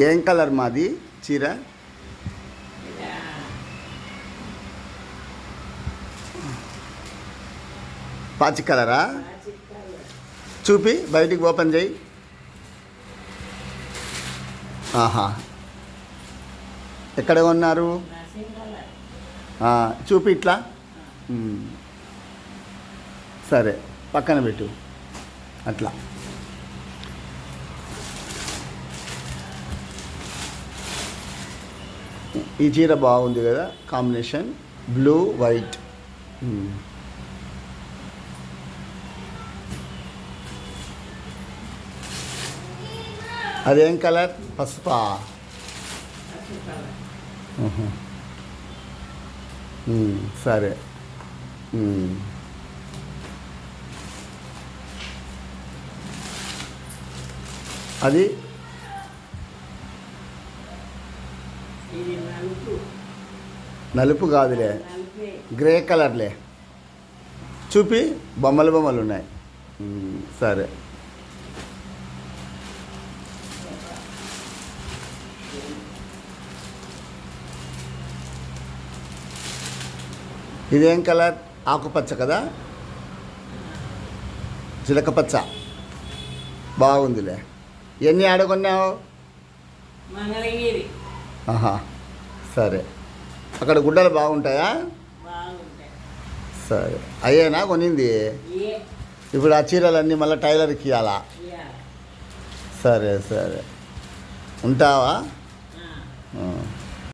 ఏం కలర్ మాది చీర? పాచి కలరా? చూపి బయటికి ఓపెన్ చేయి. ఆహా, ఎక్కడ కొన్నారు? చూపి ఇట్లా. సరే, పక్కన పెట్టు అట్లా. ఈ చీర బాగుంది కదా, కాంబినేషన్ బ్లూ వైట్. అదేం కలర్? పసుపా? సరే. అది నలుపు కాదులే, గ్రే కలర్లే. చూపి, బొమ్మలు ఉన్నాయి. సరే. ఇదేం కలర్? ఆకుపచ్చ కదా, చిలకపచ్చ. బాగుందిలే. ఎన్ని ఆడగొన్నావు? ఆహా, సరే. అక్కడ గుడ్డలు బాగుంటాయా? సరే. అయ్యేనా కొనింది? ఇప్పుడు ఆ చీరలన్నీ మళ్ళీ టైలర్కి ఇవ్వాలా? సరే సరే, ఉంటావా?